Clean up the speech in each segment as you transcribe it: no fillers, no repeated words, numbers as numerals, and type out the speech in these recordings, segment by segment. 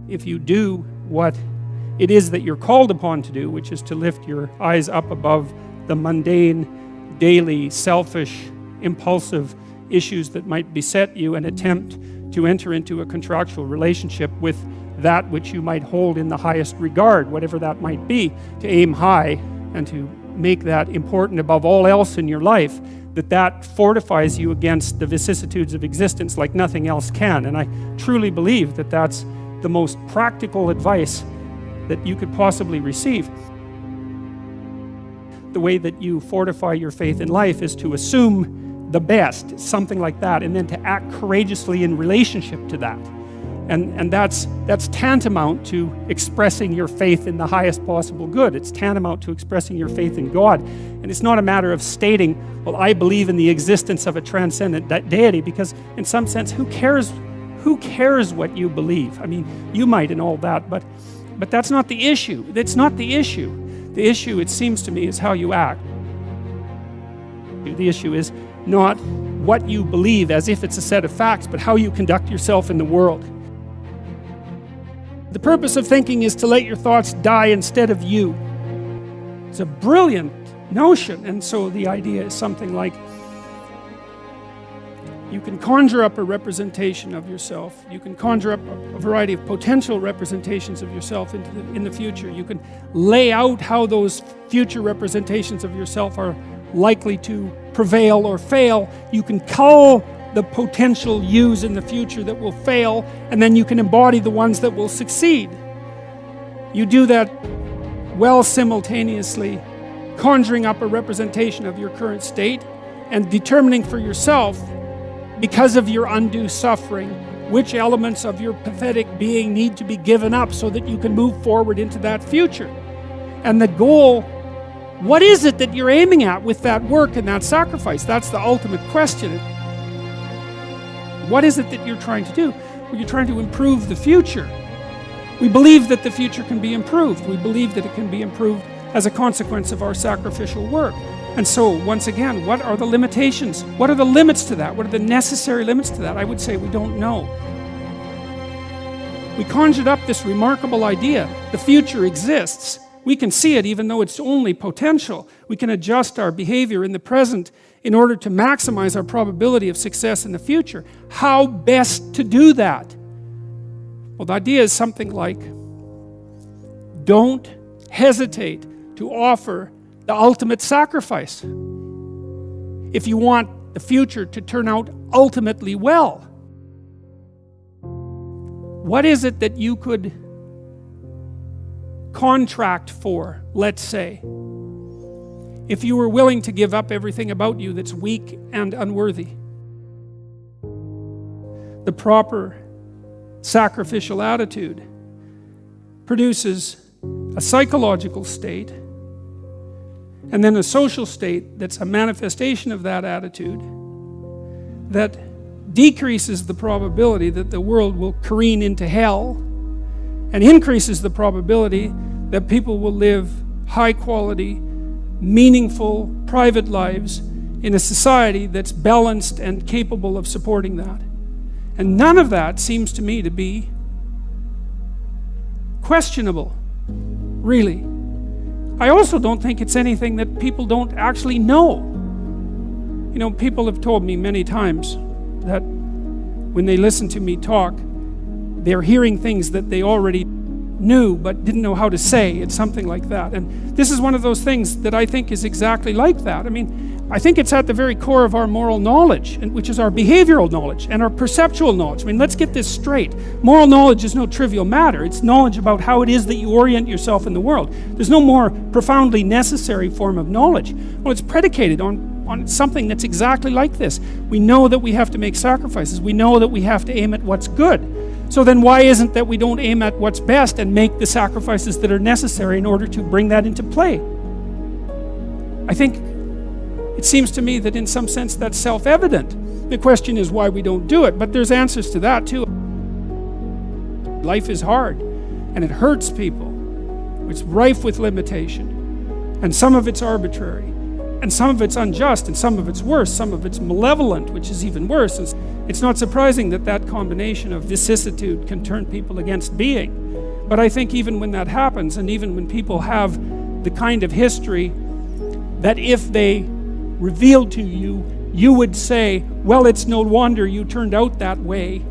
if you do what it is that you're called upon to do, which is to lift your eyes up above the mundane, daily, selfish, impulsive issues that might beset you, and attempt to enter into a contractual relationship with that which you might hold in the highest regard, whatever that might be, to aim high and to make that important above all else in your life, that fortifies you against the vicissitudes of existence like nothing else can. And I truly believe that that's the most practical advice that you could possibly receive. The way that you fortify your faith in life is to assume the best, something like that, and then to act courageously in relationship to that. And that's tantamount to expressing your faith in the highest possible good. It's tantamount to expressing your faith in God. And it's not a matter of stating, well, I believe in the existence of a transcendent deity, because in some sense, who cares what you believe? I mean, you might and all that, but that's not the issue. That's not the issue. The issue, it seems to me, is how you act. The issue is not what you believe as if it's a set of facts, but how you conduct yourself in the world. The purpose of thinking is to let your thoughts die instead of you. It's a brilliant notion, and so the idea is something like, you can conjure up a representation of yourself. You can conjure up a variety of potential representations of yourself in the future. You can lay out how those future representations of yourself are likely to prevail or fail. You can cull the potential yous in the future that will fail, and then you can embody the ones that will succeed. You do that while simultaneously conjuring up a representation of your current state and determining for yourself, because of your undue suffering, which elements of your pathetic being need to be given up so that you can move forward into that future. And the goal, what is it that you're aiming at with that work and that sacrifice? That's the ultimate question. What is it that you're trying to do? Well, you're trying to improve the future. We believe that the future can be improved. We believe that it can be improved as a consequence of our sacrificial work. And so, once again, what are the limitations? What are the limits to that? What are the necessary limits to that? I would say we don't know. We conjured up this remarkable idea. The future exists. We can see it even though it's only potential. We can adjust our behavior in the present in order to maximize our probability of success in the future. How best to do that? Well, the idea is something like, don't hesitate to offer the ultimate sacrifice if you want the future to turn out ultimately well. What is it that you could contract for, let's say, if you were willing to give up everything about you that's weak and unworthy? The proper sacrificial attitude produces a psychological state and then a social state that's a manifestation of that attitude that decreases the probability that the world will careen into hell and increases the probability that people will live high quality, meaningful, private lives in a society that's balanced and capable of supporting that. And none of that seems to me to be questionable, really. I also don't think it's anything that people don't actually know. You know, people have told me many times that when they listen to me talk, they're hearing things that they already knew but didn't know how to say. It's something like that. And this is one of those things that I think is exactly like that. I mean, I think it's at the very core of our moral knowledge, which is our behavioral knowledge and our perceptual knowledge. I mean, let's get this straight. Moral knowledge is no trivial matter. It's knowledge about how it is that you orient yourself in the world. There's no more profoundly necessary form of knowledge. Well, it's predicated on something that's exactly like this. We know that we have to make sacrifices. We know that we have to aim at what's good. So then why isn't that we don't aim at what's best and make the sacrifices that are necessary in order to bring that into play? I think it seems to me that in some sense that's self-evident. The question is why we don't do it, but there's answers to that too. Life is hard and it hurts people. It's rife with limitation and some of it's arbitrary. And some of it's unjust, and some of it's worse, some of it's malevolent, which is even worse. It's not surprising that that combination of vicissitude can turn people against being. But I think even when that happens, and even when people have the kind of history that if they revealed to you, you would say, well, it's no wonder you turned out that way.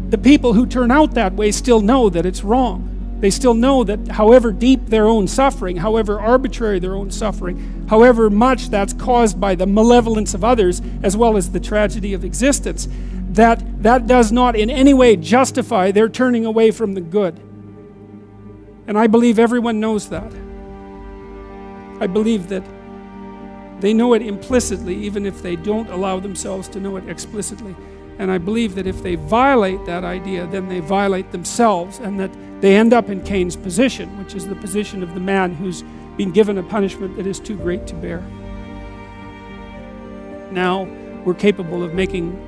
The people who turn out that way still know that it's wrong. They still know that however deep their own suffering, however arbitrary their own suffering, however much that's caused by the malevolence of others, as well as the tragedy of existence, that does not in any way justify their turning away from the good. And I believe everyone knows that. I believe that they know it implicitly, even if they don't allow themselves to know it explicitly. And I believe that if they violate that idea, then they violate themselves, and that they end up in Cain's position, which is the position of the man who's been given a punishment that is too great to bear. Now we're capable of making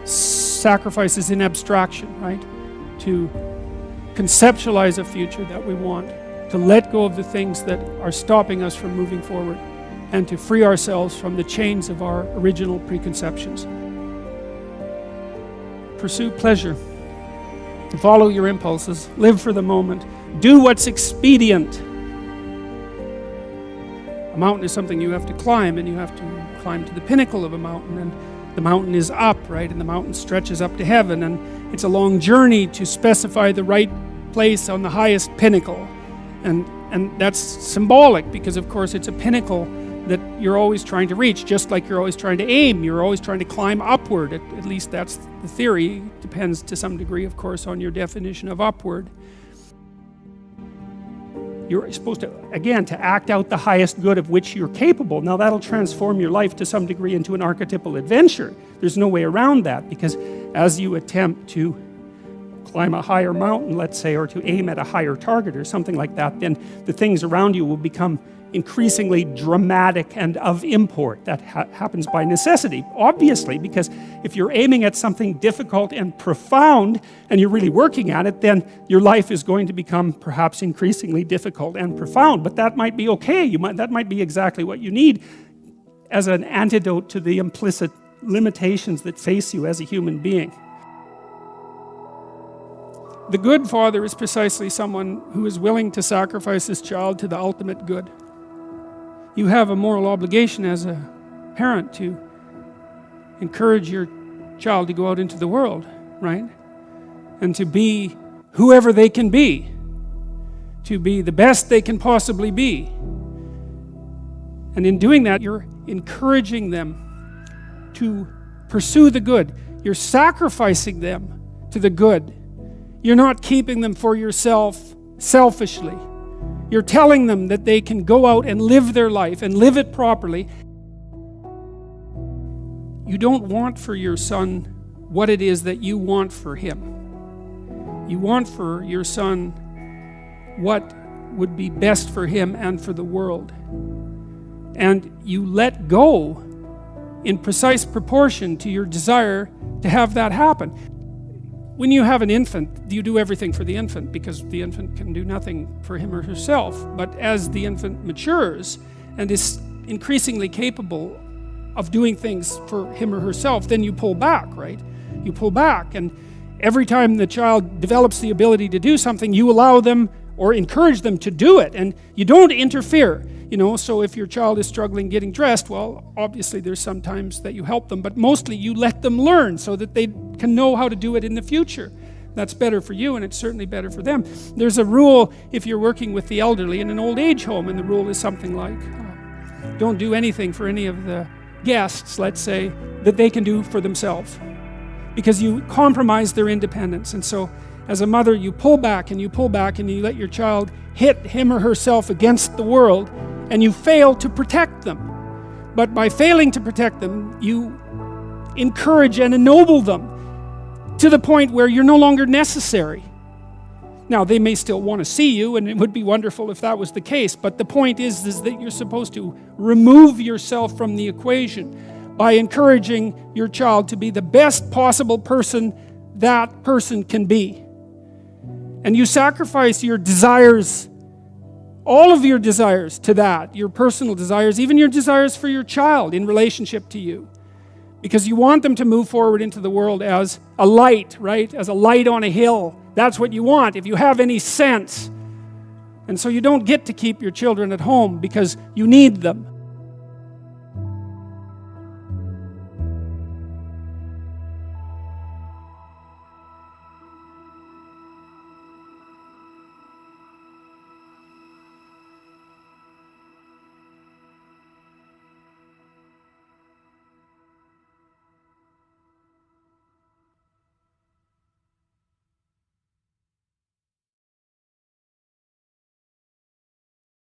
sacrifices in abstraction, right? To conceptualize a future that we want, to let go of the things that are stopping us from moving forward, and to free ourselves from the chains of our original preconceptions. Pursue pleasure. Follow your impulses. Live for the moment. Do what's expedient. A mountain is something you have to climb, and you have to climb to the pinnacle of a mountain, and the mountain is up, right? And the mountain stretches up to heaven, and it's a long journey to specify the right place on the highest pinnacle. And that's symbolic, because of course it's a pinnacle that you're always trying to reach, just like you're always trying to aim. You're always trying to climb upward. At least that's the theory. It depends to some degree, of course, on your definition of upward. You're supposed to, again, to act out the highest good of which you're capable. Now that'll transform your life to some degree into an archetypal adventure. There's no way around that, because as you attempt to climb a higher mountain, let's say, or to aim at a higher target or something like that, then the things around you will become increasingly dramatic and of import. That happens by necessity, obviously, because if you're aiming at something difficult and profound and you're really working at it, then your life is going to become perhaps increasingly difficult and profound. But that might be okay. That might be exactly what you need as an antidote to the implicit limitations that face you as a human being. The good father is precisely someone who is willing to sacrifice his child to the ultimate good. You have a moral obligation as a parent to encourage your child to go out into the world, right? And to be whoever they can be, to be the best they can possibly be. And in doing that, you're encouraging them to pursue the good. You're sacrificing them to the good. You're not keeping them for yourself selfishly. You're telling them that they can go out and live their life and live it properly. You don't want for your son what it is that you want for him. You want for your son what would be best for him and for the world. And you let go in precise proportion to your desire to have that happen. When you have an infant, you do everything for the infant, because the infant can do nothing for him or herself. But as the infant matures and is increasingly capable of doing things for him or herself, then you pull back, right? You pull back, and every time the child develops the ability to do something, you allow them or encourage them to do it, and you don't interfere. So if your child is struggling getting dressed, well, obviously there's some times that you help them, but mostly you let them learn so that they can know how to do it in the future. That's better for you, and it's certainly better for them. There's a rule if you're working with the elderly in an old age home, and the rule is something like, don't do anything for any of the guests, let's say, that they can do for themselves, because you compromise their independence. And so as a mother, you pull back and you pull back, and you let your child hit him or herself against the world, and you fail to protect them. But by failing to protect them, you encourage and ennoble them to the point where you're no longer necessary. Now, they may still want to see you, and it would be wonderful if that was the case, but the point is that you're supposed to remove yourself from the equation by encouraging your child to be the best possible person that person can be. And you sacrifice your desires all of your desires to that, your personal desires, even your desires for your child in relationship to you. Because you want them to move forward into the world as a light, right? As a light on a hill. That's what you want, if you have any sense. And so you don't get to keep your children at home because you need them.